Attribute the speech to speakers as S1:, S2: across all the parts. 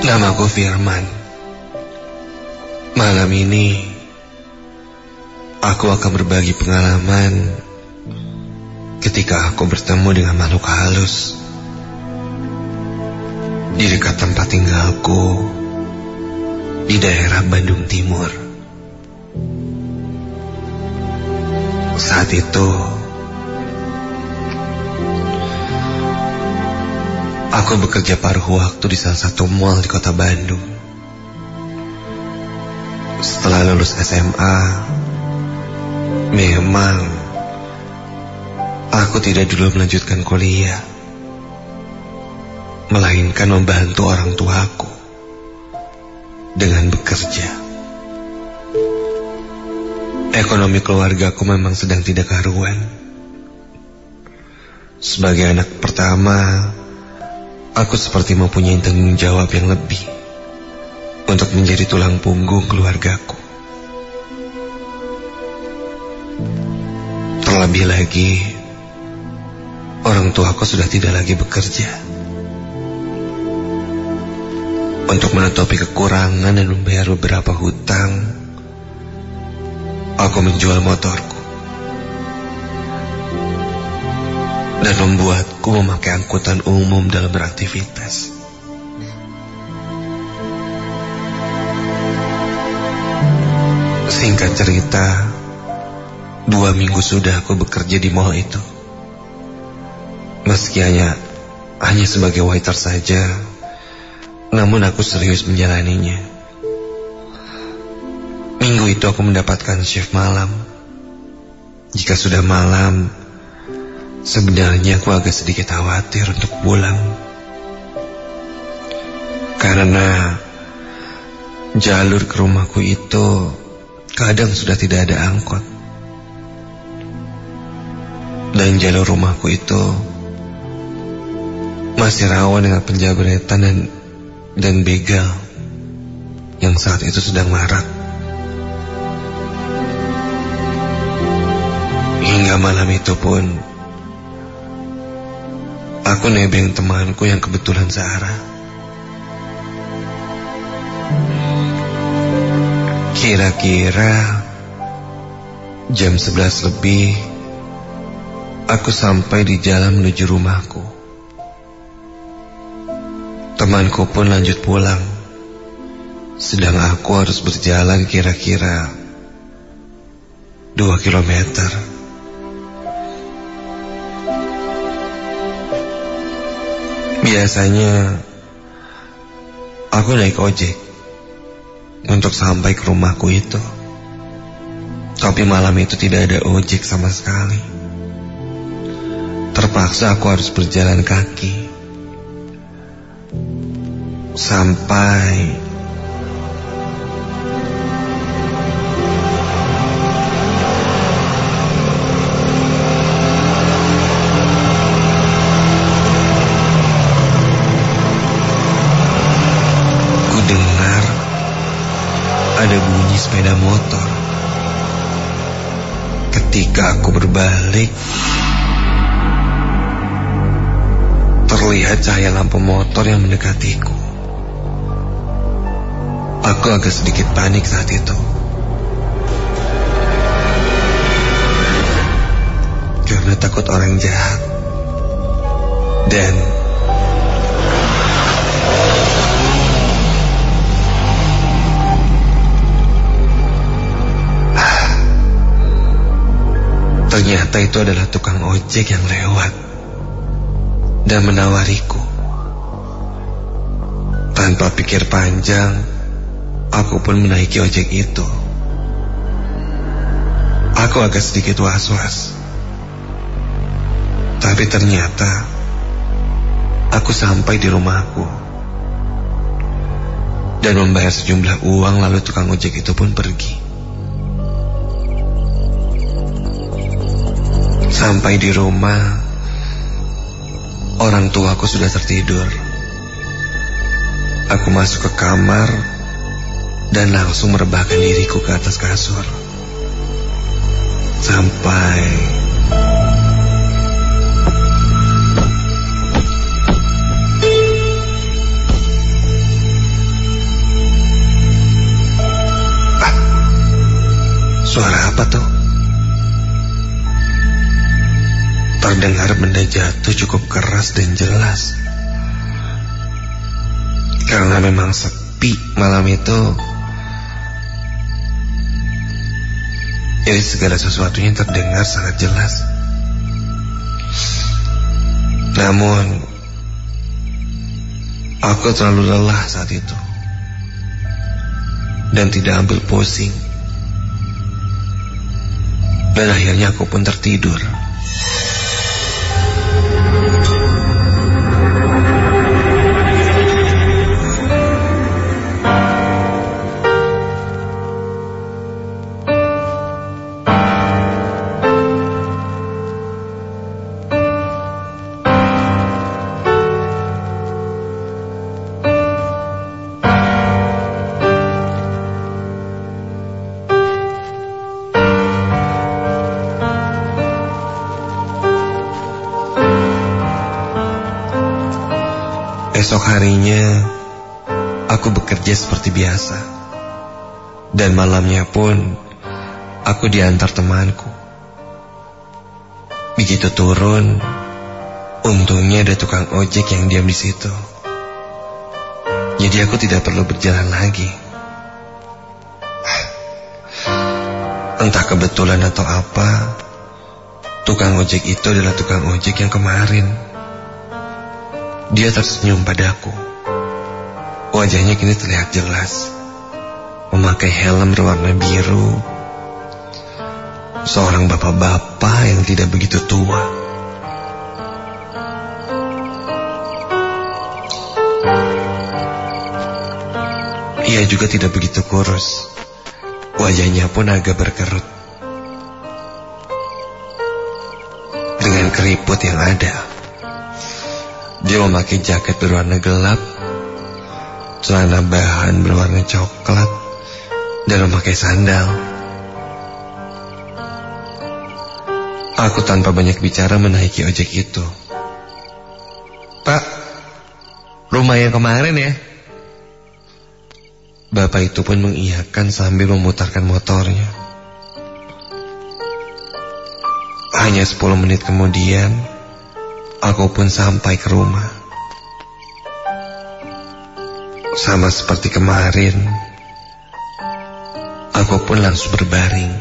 S1: Namaku Firman. Malam ini aku akan berbagi pengalaman ketika aku bertemu dengan makhluk halus di dekat tempat tinggalku di daerah Bandung Timur. Saat itu aku bekerja paruh waktu di salah satu mall di kota Bandung. Setelah lulus SMA, memang aku tidak dulu melanjutkan kuliah, melainkan membantu orang tuaku dengan bekerja. Ekonomi keluargaku memang sedang tidak karuan. Sebagai anak pertama, aku seperti mempunyai tanggung jawab yang lebih untuk menjadi tulang punggung keluargaku. Terlebih lagi, orang tuaku sudah tidak lagi bekerja. Untuk menutupi kekurangan dan membayar beberapa hutang, aku menjual motorku dan membuatku memakai angkutan umum dalam beraktivitas. Singkat cerita, 2 minggu sudah aku bekerja di mall itu. Meski hanya sebagai waiter saja, namun aku serius menjalaninya. Minggu itu aku mendapatkan shift malam. Jika sudah malam, sebenarnya aku agak sedikit khawatir untuk pulang, karena jalur ke rumahku itu kadang sudah tidak ada angkot. Dan jalur rumahku itu masih rawan dengan penjabretan dan begal yang saat itu sedang marak. Hingga malam itu pun aku nebeng temanku yang kebetulan searah. Kira-kira jam 11 lebih aku sampai di jalan menuju rumahku. Temanku pun lanjut pulang, sedang aku harus berjalan kira-kira 2 kilometer. Biasanya aku naik ojek untuk sampai ke rumahku itu, tapi malam itu tidak ada ojek sama sekali. Terpaksa aku harus berjalan kaki sampai ku dengar ada bunyi sepeda motor. Ketika aku berbalik, terlihat cahaya lampu motor yang mendekatiku. Aku agak sedikit panik saat itu, karena takut orang jahat. Dan ternyata itu adalah tukang ojek yang lewat dan menawariku. Tanpa pikir panjang, aku pun menaiki ojek itu. Aku agak sedikit was-was, tapi ternyata aku sampai di rumahku dan membayar sejumlah uang, lalu tukang ojek itu pun pergi. Sampai di rumah, orang tuaku sudah tertidur. Aku masuk ke kamar dan langsung merebahkan diriku ke atas kasur. Sampai Suara apa tuh? Terdengar benda jatuh cukup keras dan jelas. Karena memang sepi malam itu, jadi segala sesuatunya terdengar sangat jelas. Namun aku terlalu lelah saat itu dan tidak ambil pusing. Dan akhirnya aku pun tertidur. Esok harinya, aku bekerja seperti biasa. Dan malamnya pun, aku diantar temanku. Begitu turun, untungnya ada tukang ojek yang diam di situ. Jadi aku tidak perlu berjalan lagi. Entah kebetulan atau apa, tukang ojek itu adalah tukang ojek yang kemarin. Dia tersenyum padaku. Wajahnya kini terlihat jelas, memakai helm berwarna biru. Seorang bapak-bapak yang tidak begitu tua. Ia juga tidak begitu kurus. Wajahnya pun agak berkerut, dengan keriput yang ada. Dia memakai jaket berwarna gelap, celana bahan berwarna coklat, dan memakai sandal. Aku tanpa banyak bicara menaiki ojek itu. "Pak, rumah yang kemarin ya?" Bapak itu pun mengiyakan sambil memutarkan motornya. Hanya 10 menit kemudian, aku pun sampai ke rumah. Sama seperti kemarin, aku pun langsung berbaring.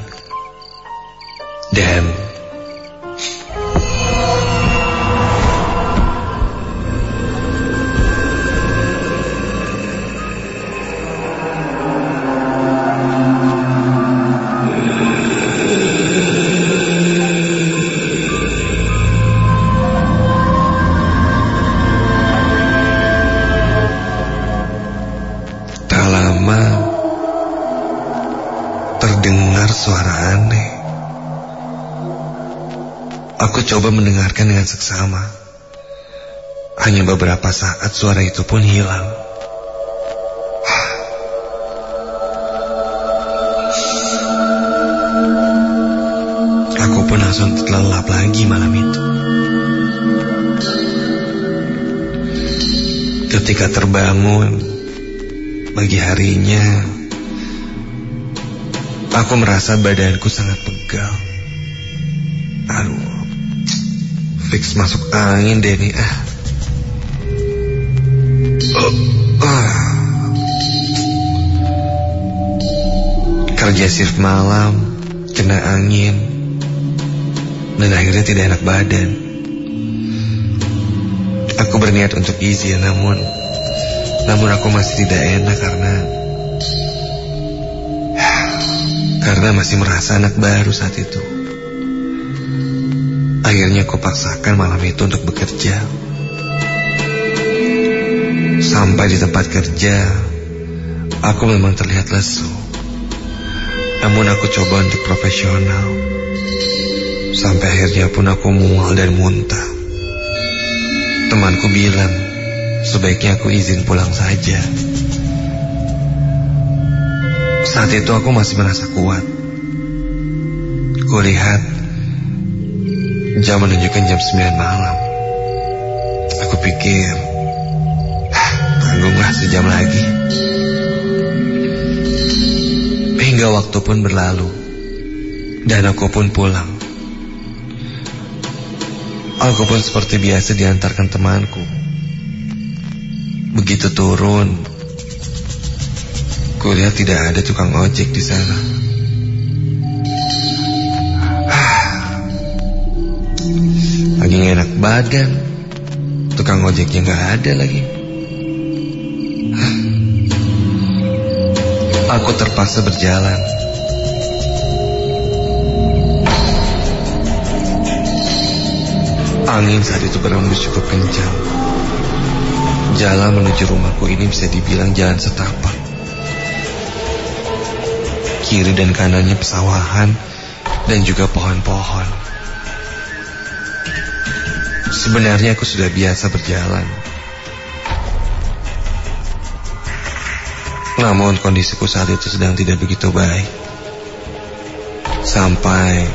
S1: Dan terdengar suara aneh. Aku coba mendengarkan dengan seksama. Hanya beberapa saat suara itu pun hilang. Aku pun langsung terlelap lagi malam itu. Ketika terbangun pagi harinya, aku merasa badanku sangat pegal. Aduh, fix masuk angin deh nih. Kerja shift malam, kena angin, dan akhirnya tidak enak badan. Aku berniat untuk izin, namun aku masih tidak enak karena masih merasa anak baru saat itu. Akhirnya aku paksakan malam itu untuk bekerja. Sampai di tempat kerja, aku memang terlihat lesu. Namun aku coba untuk profesional. Sampai akhirnya pun aku mual dan muntah. Temanku bilang, sebaiknya aku izin pulang saja. Saat itu aku masih merasa kuat. Kulihat jam menunjukkan jam 9 malam. Aku pikir, tanggunglah sejam lagi. Hingga waktu pun berlalu. Dan aku pun pulang. Aku pun seperti biasa diantarkan temanku. Begitu turun, kulihat tidak ada tukang ojek di sana. Lagi gak enak badan, tukang ojeknya gak ada lagi. Aku terpaksa berjalan. Angin saat itu berembus cukup kencang. Jalan menuju rumahku ini bisa dibilang jalan setapak. Kiri dan kanannya pesawahan dan juga pohon-pohon. Sebenarnya aku sudah biasa berjalan. Namun kondisiku saat itu sedang tidak begitu baik. Sampai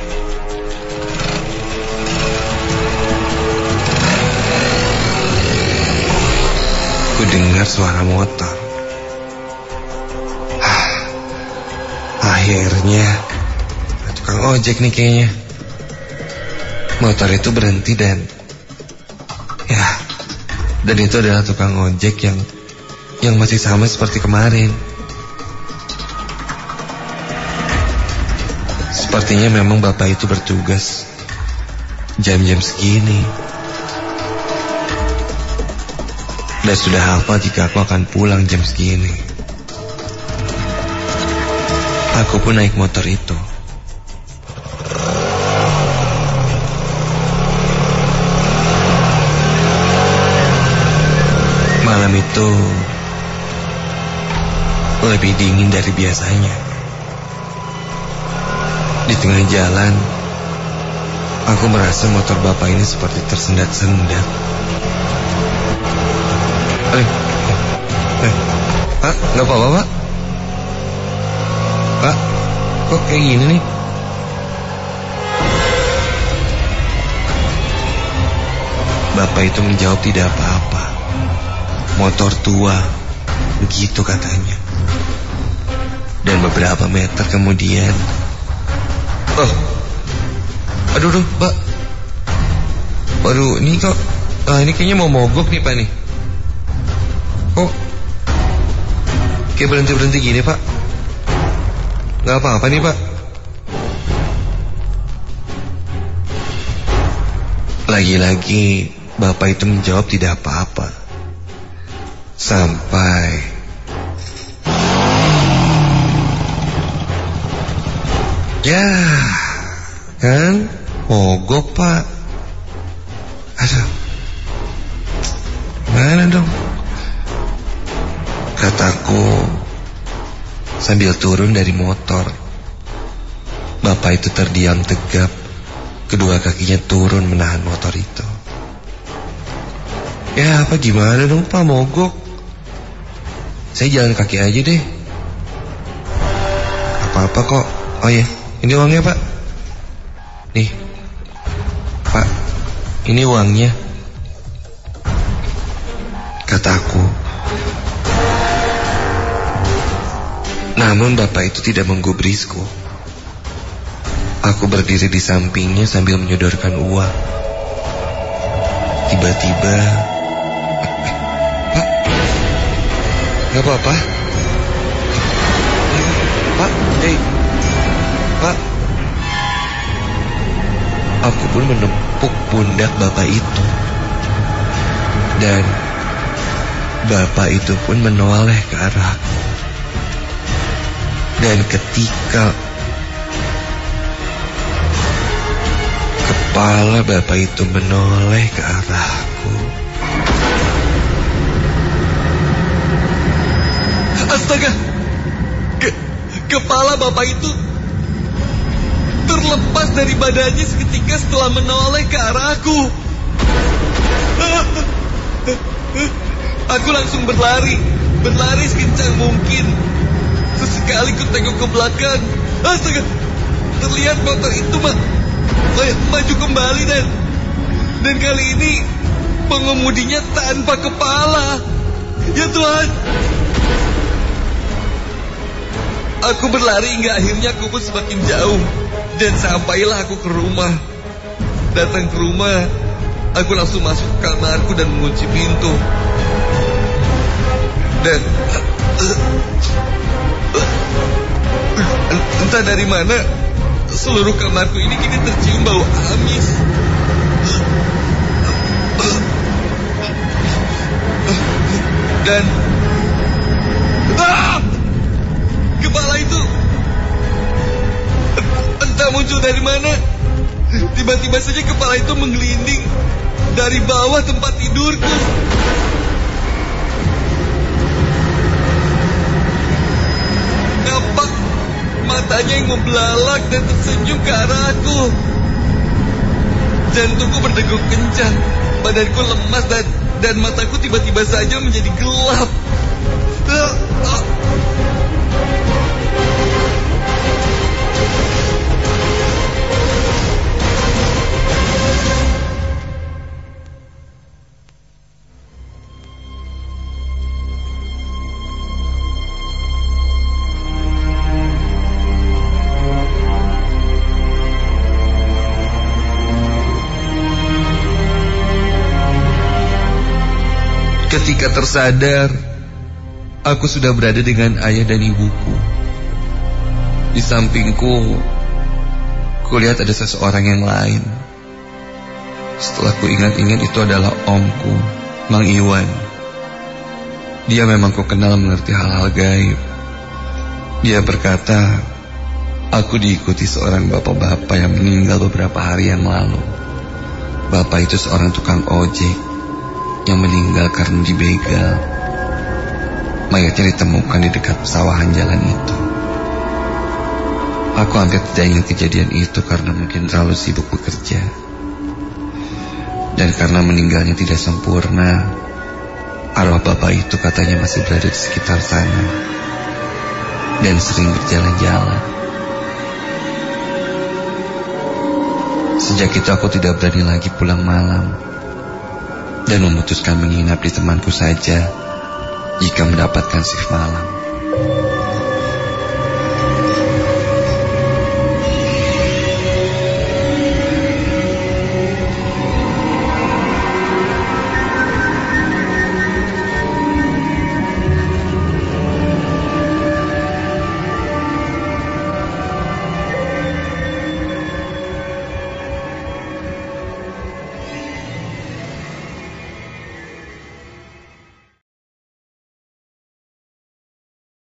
S1: ku dengar suara motor. Akhirnya tukang ojek nih kayaknya. Motor itu berhenti dan itu adalah tukang ojek yang masih sama seperti kemarin. Sepertinya memang bapak itu bertugas jam-jam segini. Dan sudah hafal jika aku akan pulang jam segini. Aku pun naik motor itu. Malam itu lebih dingin dari biasanya. Di tengah jalan, aku merasa motor bapak ini seperti tersendat-sendat. Pak, nggak apa-apa, Pak? Pak, kok kayak gini nih? Bapak itu menjawab tidak apa-apa. Motor tua, begitu katanya. Dan beberapa meter kemudian, aduh, Pak. Waduh, ini kok, ini kayaknya mau mogok nih, Pak nih. Oh, kayak berhenti-berhenti gini, Pak. Gak apa-apa nih, Pak. Lagi-lagi bapak itu menjawab tidak apa-apa. Sampai kan mogok, Pak. Aduh, mana dong? Kataku sambil turun dari motor. Bapak itu terdiam tegap. Kedua kakinya turun menahan motor itu. Ya apa gimana dong, Pak, mogok? Saya jalan kaki aja deh. Apa-apa kok. Oh ya, ini uangnya, Pak. Nih, Pak, ini uangnya, kataku. Namun bapak itu tidak menggubrisku. Aku berdiri di sampingnya sambil menyodorkan uang. Tiba-tiba, Pak, gak apa-apa? Pak, Pak. Aku pun menepuk pundak bapak itu. Dan bapak itu pun menoleh ke arahku. Dan ketika kepala bapak itu menoleh ke arahku, astaga, kepala bapak itu terlepas dari badannya seketika setelah menoleh ke arahku. Aku langsung berlari sekencang mungkin. Sesekali ku tengok ke belakang. Astaga, terlihat motor itu maju kembali dan kali ini pengemudinya tanpa kepala. Ya Tuhan. Aku berlari hingga akhirnya aku pun semakin jauh. Dan sampailah aku ke rumah. Datang ke rumah, aku langsung masuk ke kamarku dan mengunci pintu. Dan entah dari mana, seluruh kamarku ini kini tercium bau amis. Dan kepala itu entah muncul dari mana. Tiba-tiba saja kepala itu menggelinding dari bawah tempat tidurku. Nampak matanya yang membelalak dan tersenyum ke arahku. Jantungku berdegup kencang, badanku lemas dan mataku tiba-tiba saja menjadi gelap. Ketika tersadar, aku sudah berada dengan ayah dan ibuku. Di sampingku, kulihat ada seseorang yang lain. Setelah ku ingat-ingat, itu adalah omku, Mang Iwan. Dia memang ku kenal mengerti hal-hal gaib. Dia berkata, aku diikuti seorang bapak-bapak yang meninggal beberapa hari yang lalu. Bapak itu seorang tukang ojek yang meninggal karena dibegal. Mayatnya ditemukan di dekat pesawahan jalan itu. Aku hampir tidak ingat kejadian itu karena mungkin terlalu sibuk bekerja. Dan karena meninggalnya tidak sempurna, arwah bapak itu katanya masih berada di sekitar sana dan sering berjalan-jalan. Sejak itu aku tidak berani lagi pulang malam dan memutuskan menginap di temanku saja jika mendapatkan shift malam.